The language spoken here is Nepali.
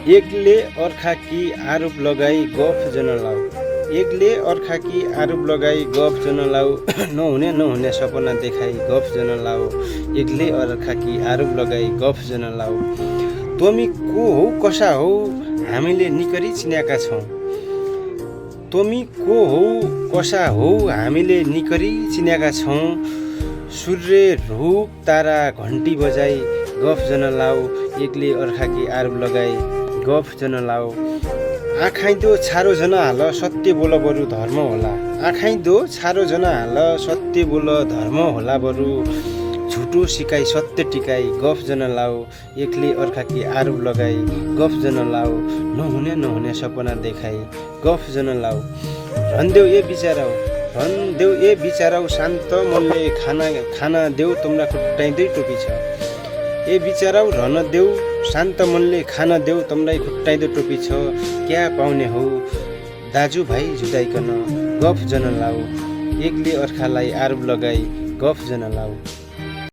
एकले अर्काकी आरोप लगाई गफ जन लाऊ। एकले अर्काकी आरोप लगाई गफ जन लाऊ। नहुने सपना देखाई गफ जन लाऊ। एकले अर्काकी आरोप लगाई गफ जन लाऊ। तमी को हौ कसा हौ हामीले निकरी चिनेका छौँ। तमी को हौ कसा हौ हामीले निकरी चिनेका छौँ। सूर्य रूप तारा घन्टी बजाई गफ जन लाऊ। एकले अर्काकी आरोप लगाई गफ जन लाऊ। आँखाइदो छारो जन हाल सत्य बोल बरु धर्म होला। आँखाइदो छारो जन हाल सत्य बोल धर्म होला बरु। झुटो सिकाई सत्य टिकाई गफ जन लाऊ। एकले अर्काकी आरोप लगाई गफ जन लाऊ। नहुने सपना देखाई गफ जन लाऊ। रन्देऊ ए बिचाराऊ शान्त मनले खाना देऊ तुम्रा खुट्टाइँदै टोपी छ। ए बिचाराऊ रन देऊ शान्त मनले खान देऊ तमलाई खुट्टाइँदो टोपी छ। क्या पाउने हौ दाजुभाइ जुदाइकन गफ जन लाऊ। एकले अर्कालाई आरोप लगाई गफ जन लाऊ।